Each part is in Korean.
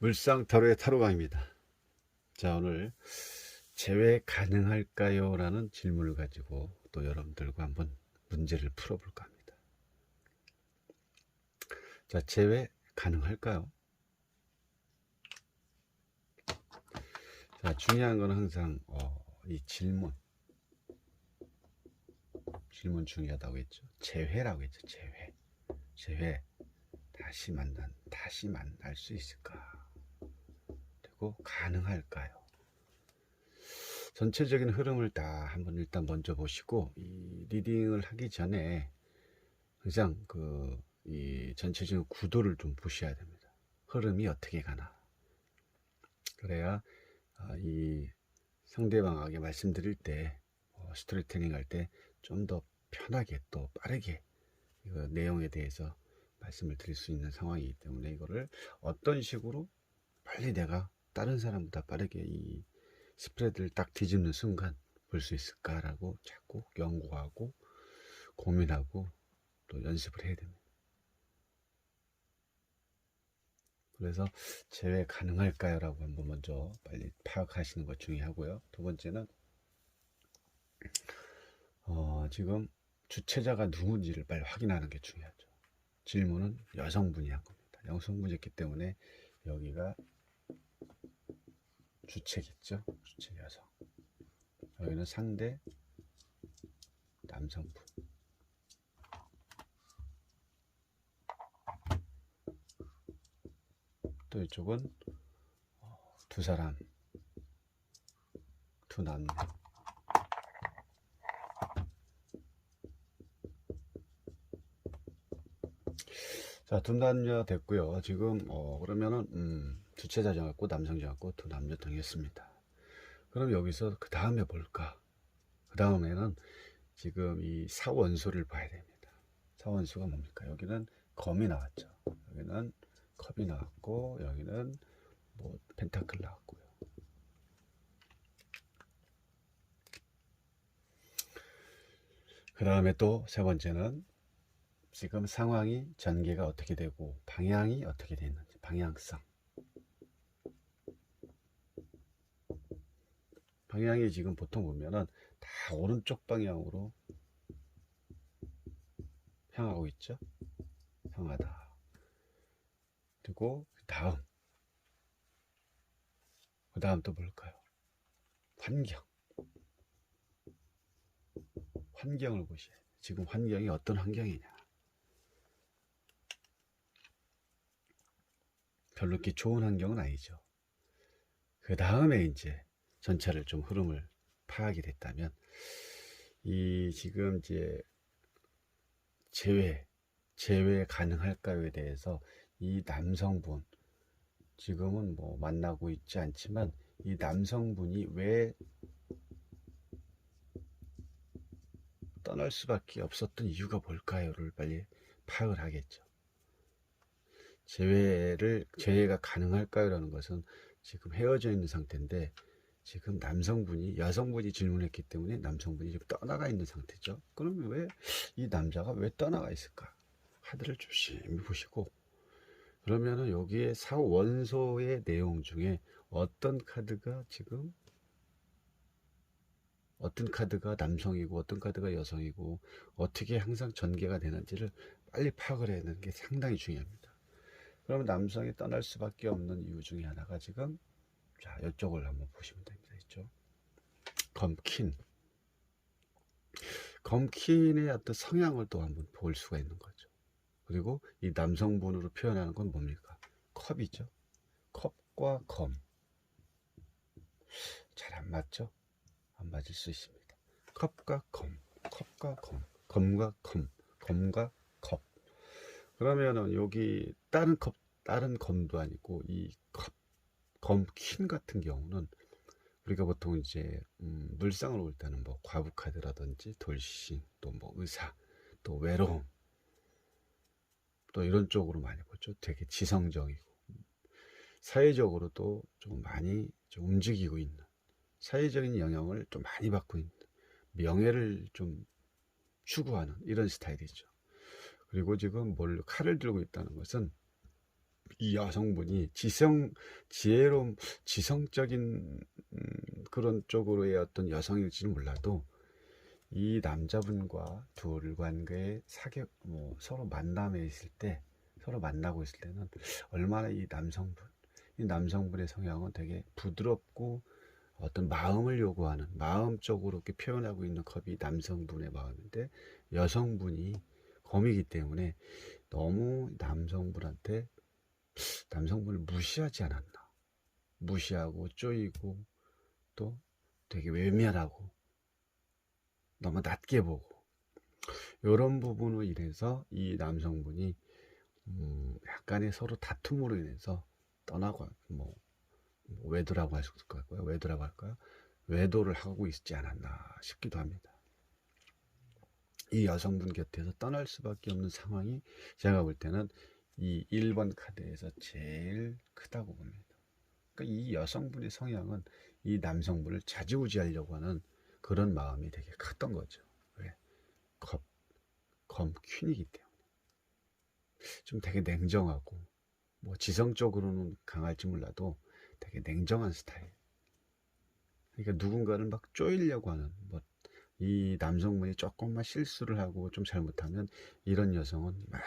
물상 타로의 타로강입니다. 자, 오늘 재회 가능할까요? 라는 질문을 가지고 또 여러분들과 한번 문제를 풀어볼까 합니다. 자, 재회 가능할까요? 자, 중요한 건 항상 이 질문 중요하다고 했죠. 재회라고 했죠. 재회 다시 만날 수 있을까? 그리고 가능할까요? 전체적인 흐름을 다 한번 일단 먼저 보시고, 이 리딩을 하기 전에 항상 이 전체적인 구도를 좀 보셔야 됩니다. 흐름이 어떻게 가나. 그래야 이 상대방에게 말씀드릴 때, 스토리텔링 할 때 좀 더 편하게 또 빠르게 이거 내용에 대해서 말씀을 드릴 수 있는 상황이기 때문에, 이거를 어떤 식으로 빨리 내가 다른 사람보다 빠르게 이 스프레드를 딱 뒤집는 순간 볼 수 있을까라고 자꾸 연구하고 고민하고 또 연습을 해야 됩니다. 그래서 재회 가능할까요? 라고 한번 먼저 빨리 파악하시는 것 중요하고요. 두 번째는 지금 주체자가 누군지를 빨리 확인하는 게 중요하죠. 질문은 여성분이 한 겁니다. 여성분이었기 때문에 여기가 주체겠죠. 주체 여성. 여기는 상대 남성분. 또 이쪽은 두 사람, 두 남녀. 자, 두 남녀 됐고요. 지금 그러면은 주체자 정했고 남성 정했고 두 남녀 정했습니다. 그럼 여기서 그 다음에 볼까? 그 다음에는 지금 이 사원수를 봐야 됩니다. 사원수가 뭡니까? 여기는 검이 나왔죠. 여기는 컵이 나왔고, 여기는 뭐 펜타클 나왔고요. 그 다음에 또 세 번째는 지금 상황이 전개가 어떻게 되고 방향이 어떻게 되는지, 방향성. 방향이 지금 보통 보면은 다 오른쪽 방향으로 향하고 있죠. 향하다. 그리고 그 다음 또 뭘까요? 환경을 보셔야 돼요. 지금 환경이 어떤 환경이냐. 별로 이렇게 좋은 환경은 아니죠. 그 다음에 이제 전체를 좀 흐름을 파악이 됐다면, 이 지금 이제 재회 가능할까요에 대해서 이 남성분, 지금은 뭐 만나고 있지 않지만 이 남성분이 왜 떠날 수밖에 없었던 이유가 뭘까요를 빨리 파악을 하겠죠. 재회가 가능할까요라는 것은 지금 헤어져 있는 상태인데, 지금 여성분이 질문했기 때문에 남성분이 지금 떠나가 있는 상태죠. 그러면 왜 이 남자가 왜 떠나가 있을까? 카드를 조심히 보시고, 그러면은 여기에 사원소의 내용 중에 어떤 카드가 남성이고 어떤 카드가 여성이고 어떻게 항상 전개가 되는지를 빨리 파악을 해야 하는 게 상당히 중요합니다. 그러면 남성이 떠날 수밖에 없는 이유 중에 하나가 지금, 자, 이쪽을 한번 보시면 됩니다. 이쪽 검킨의 어떤 성향을 또 한번 볼 수가 있는 거죠. 그리고 이 남성분으로 표현하는 건 뭡니까? 컵이죠. 컵과 검. 잘 안 맞죠? 안 맞을 수 있습니다. 컵과 검과 컵. 그러면은 여기 다른 검도 아니고 이 검퀸 같은 경우는 우리가 보통 이제 물상을 올 때는 뭐 과부카드라든지 돌싱, 또 뭐 의사, 또 외로움, 또 이런 쪽으로 많이 보죠. 되게 지성적이고 사회적으로도 좀 많이 좀 움직이고 있는, 사회적인 영향을 좀 많이 받고 있는, 명예를 좀 추구하는 이런 스타일이죠. 그리고 지금 칼을 들고 있다는 것은 이 여성분이 지혜로운, 지성적인 그런 쪽으로의 어떤 여성일지는 몰라도 이 남자분과 둘 관계에 서로 만남에 있을 때, 서로 만나고 있을 때는 얼마나 이 남성분의 성향은 되게 부드럽고 어떤 마음을 요구하는, 마음적으로 이렇게 표현하고 있는 컵이 남성분의 마음인데, 여성분이 검이기 때문에 너무 남성분을 무시하지 않았나. 무시하고 쪼이고 또 되게 외면하고 너무 낮게 보고, 이런 부분으로 인해서 이 남성분이 약간의 서로 다툼으로 인해서 떠나고, 외도라고 할 수 있을 것 같고요. 외도라고 할까요? 외도를 하고 있지 않았나 싶기도 합니다. 이 여성분 곁에서 떠날 수밖에 없는 상황이 제가 볼 때는 이 1번 카드에서 제일 크다고 봅니다. 그러니까 이 여성분의 성향은 이 남성분을 좌지우지하려고 하는 그런 마음이 되게 컸던 거죠. 왜? 검 퀸이기 때문에. 좀 되게 냉정하고, 지성적으로는 강할지 몰라도 되게 냉정한 스타일. 그러니까 누군가를 막 쪼이려고 하는, 이 남성분이 조금만 실수를 하고 좀 잘못하면 이런 여성은 막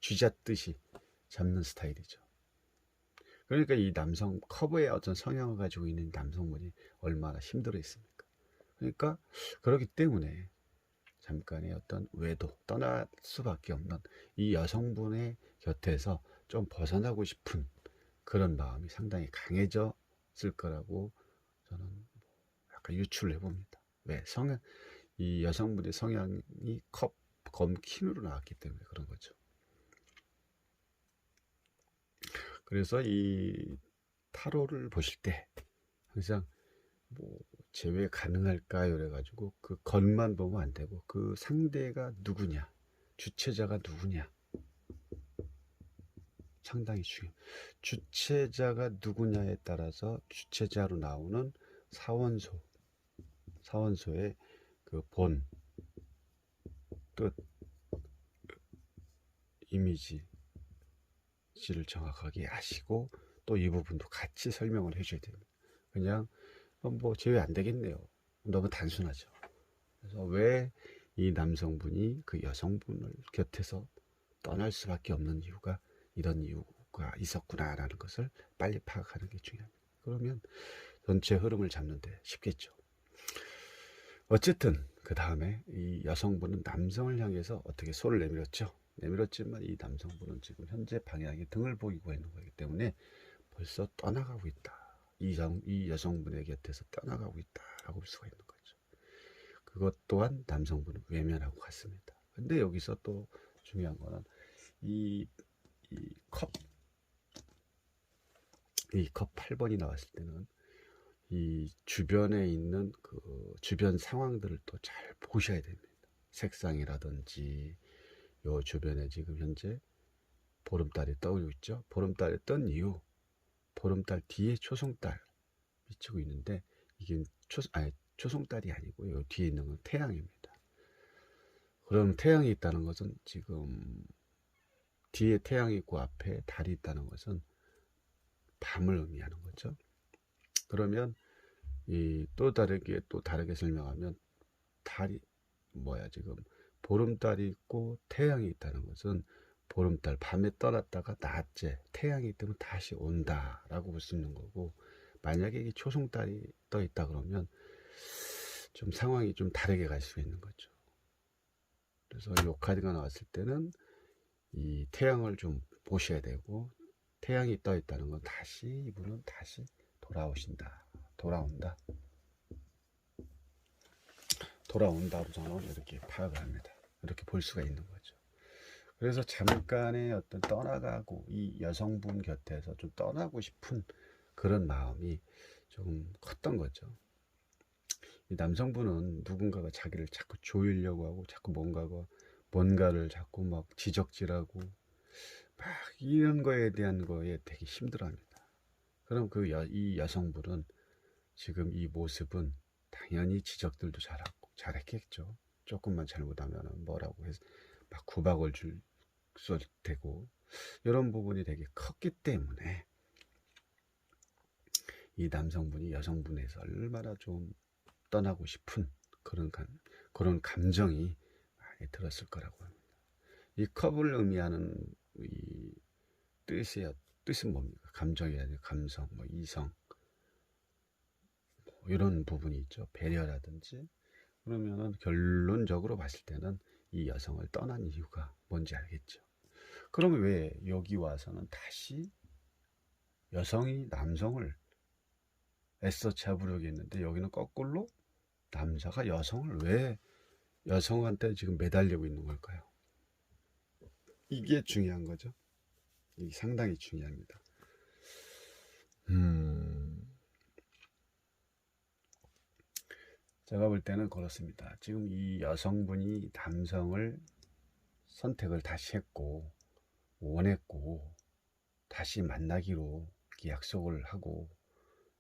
쥐잡듯이 잡는 스타일이죠. 그러니까 이 남성 커브의 어떤 성향을 가지고 있는 남성분이 얼마나 힘들어 있습니까? 그러니까 그렇기 때문에 잠깐의 어떤 외도, 떠날 수밖에 없는 이 여성분의 곁에서 좀 벗어나고 싶은 그런 마음이 상당히 강해졌을 거라고 저는 약간 유추를 해봅니다. 왜? 이 여성분의 성향이 검킨으로 나왔기 때문에 그런 거죠. 그래서 이 타로를 보실 때 항상 제외 가능할까요? 그래가지고 그 겉만 보면 안 되고 그 상대가 누구냐, 주체자가 누구냐, 상당히 중요해요. 주체자가 누구냐에 따라서 주체자로 나오는 사원소의 그 본, 뜻, 이미지를 정확하게 아시고 또 이 부분도 같이 설명을 해줘야 됩니다. 그냥 제외 안 되겠네요. 너무 단순하죠. 그래서 왜 이 남성분이 그 여성분을 곁에서 떠날 수밖에 없는 이유가 이런 이유가 있었구나라는 것을 빨리 파악하는 게 중요합니다. 그러면 전체 흐름을 잡는데 쉽겠죠. 어쨌든 그 다음에 이 여성분은 남성을 향해서 어떻게 손을 내밀었지만 이 남성분은 지금 현재 방향에 등을 보이고 있는 거기 때문에 벌써 떠나가고 있다. 이 여성분의 곁에서 떠나가고 있다라고 볼 수가 있는 거죠. 그것 또한 남성분은 외면하고 갔습니다. 근데 여기서 또 중요한 거는 이 컵 8번이 나왔을 때는 이 주변에 있는 그 주변 상황들을 또 잘 보셔야 됩니다. 색상이라든지 요 주변에 지금 현재 보름달이 떠오르고 있죠. 보름달이 뜬 이유, 보름달 뒤에 초승달 비치고 있는데 이게 초승달이 아니고 요 뒤에 있는 건 태양입니다. 그럼 태양이 있다는 것은 지금 뒤에 태양이 있고 앞에 달이 있다는 것은 밤을 의미하는 거죠. 그러면 또 다르게 설명하면 달이 지금 보름달이 있고 태양이 있다는 것은 보름달 밤에 떠났다가 낮에 태양이 뜨면 다시 온다라고 볼 수 있는 거고, 만약에 이 초승달이 떠 있다 그러면 좀 상황이 좀 다르게 갈 수 있는 거죠. 그래서 이 카드가 나왔을 때는 이 태양을 좀 보셔야 되고, 태양이 떠 있다는 건 이분은 다시 돌아온다로 저는 이렇게 파악을 합니다. 이렇게 볼 수가 있는 거죠. 그래서 잠깐의 어떤 떠나가고 이 여성분 곁에서 좀 떠나고 싶은 그런 마음이 좀 컸던 거죠. 이 남성분은 누군가가 자기를 자꾸 조이려고 하고 자꾸 뭔가를 자꾸 막 지적질하고 막 이런 거에 대한 거에 되게 힘들어합니다. 그럼 이 여성분은 지금 이 모습은 당연히 지적들도 잘했겠죠. 조금만 잘못하면 뭐라고 해서 막 구박을 되고 이런 부분이 되게 컸기 때문에 이 남성분이 여성분에서 얼마나 좀 떠나고 싶은 그런 감정이 많이 들었을 거라고 합니다. 이 컵을 의미하는 이 뜻은 뭡니까? 감정이라든지 감성, 뭐 이성, 뭐 이런 부분이 있죠. 배려라든지. 그러면은 결론적으로 봤을 때는 이 여성을 떠난 이유가 뭔지 알겠죠. 그러면 왜 여기 와서는 다시 여성이 남성을 애써 잡으려고 했는데 여기는 거꾸로 남자가 여성을 왜 여성한테 지금 매달리고 있는 걸까요? 이게 중요한 거죠. 이게 상당히 중요합니다. 제가 볼 때는 그렇습니다. 지금 이 여성분이 남성을 선택을 다시 했고 원했고 다시 만나기로 약속을 하고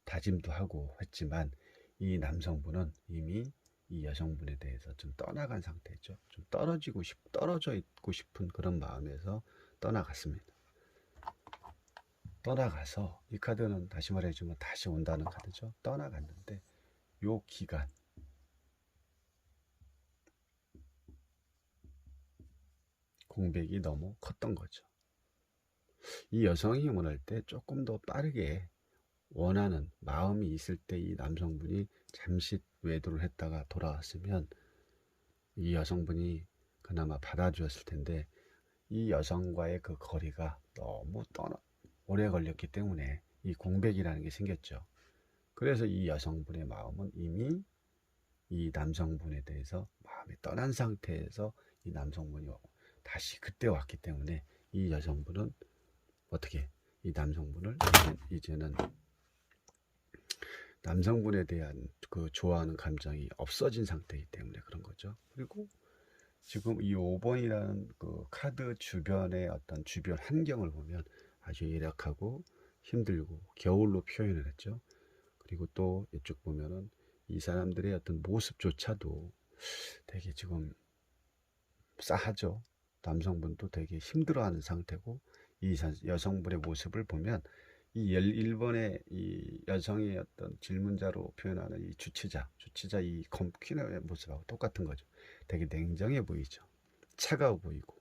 다짐도 하고 했지만 이 남성분은 이미 이 여성분에 대해서 좀 떠나간 상태죠. 좀 떨어져 있고 싶은 그런 마음에서 떠나갔습니다. 떠나가서 이 카드는 다시 말해주면 다시 온다는 카드죠. 떠나갔는데 요 기간 공백이 너무 컸던 거죠. 이 여성이 원할 때 조금 더 빠르게 원하는 마음이 있을 때 이 남성분이 잠시 외도를 했다가 돌아왔으면 이 여성분이 그나마 받아주었을 텐데 이 여성과의 그 거리가 너무 오래 걸렸기 때문에 이 공백이라는 게 생겼죠. 그래서 이 여성분의 마음은 이미 이 남성분에 대해서 마음이 떠난 상태에서 이 남성분이 다시 그때 왔기 때문에 이 여성분은 어떻게 이 남성분을 이제는 남성분에 대한 그 좋아하는 감정이 없어진 상태이기 때문에 그런 거죠. 그리고 지금 이 5번이라는 그 카드 주변의 어떤 주변 환경을 보면 아주 열악하고 힘들고 겨울로 표현을 했죠. 그리고 또 이쪽 보면은 이 사람들의 어떤 모습조차도 되게 지금 싸하죠. 남성분도 되게 힘들어하는 상태고 이 여성분의 모습을 보면 이 1번의 이 여성의 어떤 질문자로 표현하는 이 주치자 이 퀸의 모습하고 똑같은 거죠. 되게 냉정해 보이죠. 차가워 보이고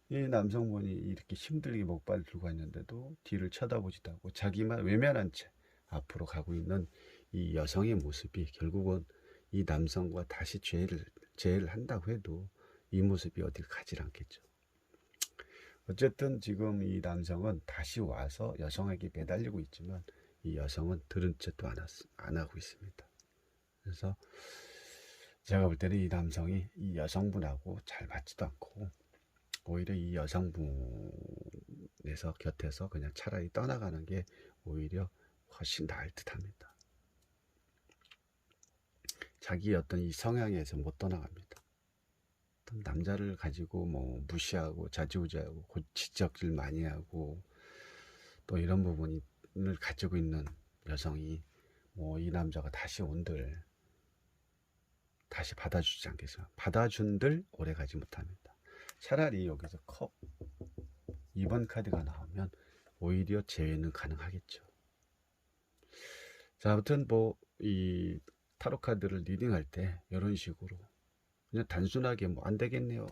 이 남성분이 이렇게 힘들게 목발을 들고 있는데도 뒤를 쳐다보지도 않고 자기만 외면한 채 앞으로 가고 있는 이 여성의 모습이 결국은 이 남성과 다시 재회를 한다고 해도 이 모습이 어딜 가지 않겠죠. 어쨌든 지금 이 남성은 다시 와서 여성에게 매달리고 있지만 이 여성은 들은 채도 안 하고 있습니다. 그래서 제가 볼 때는 이 남성이 이 여성분하고 잘 맞지도 않고 오히려 이 여성분에서 곁에서 그냥 차라리 떠나가는 게 오히려 훨씬 나을 듯 합니다. 자기 어떤 이 성향에서 못 떠나갑니다. 남자를 가지고 뭐 무시하고 좌지우지하고 지적질 많이 하고 또 이런 부분을 가지고 있는 여성이 뭐 이 남자가 다시 온들 다시 받아주지 않겠어요. 받아준들 오래 가지 못합니다. 차라리 여기서 컵 2번 카드가 나오면 오히려 재회는 가능하겠죠. 자, 아무튼 뭐 이 타로 카드를 리딩할 때 이런 식으로 그냥 단순하게 뭐 안 되겠네요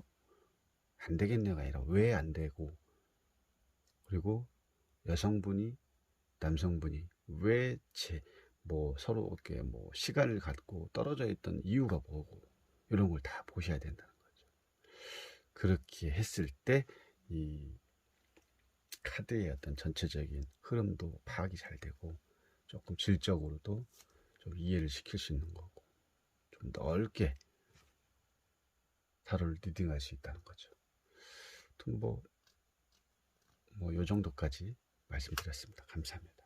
가 아니라 왜 안 되고 그리고 여성분이 남성분이 왜 뭐 서로 이렇게 뭐 시간을 갖고 떨어져 있던 이유가 뭐고 이런 걸 다 보셔야 된다는 거죠. 그렇게 했을 때 이 카드의 어떤 전체적인 흐름도 파악이 잘 되고 조금 질적으로도 좀 이해를 시킬 수 있는 거고 좀 넓게 타로를 리딩할 수 있다는 거죠. 요 정도까지 말씀드렸습니다. 감사합니다.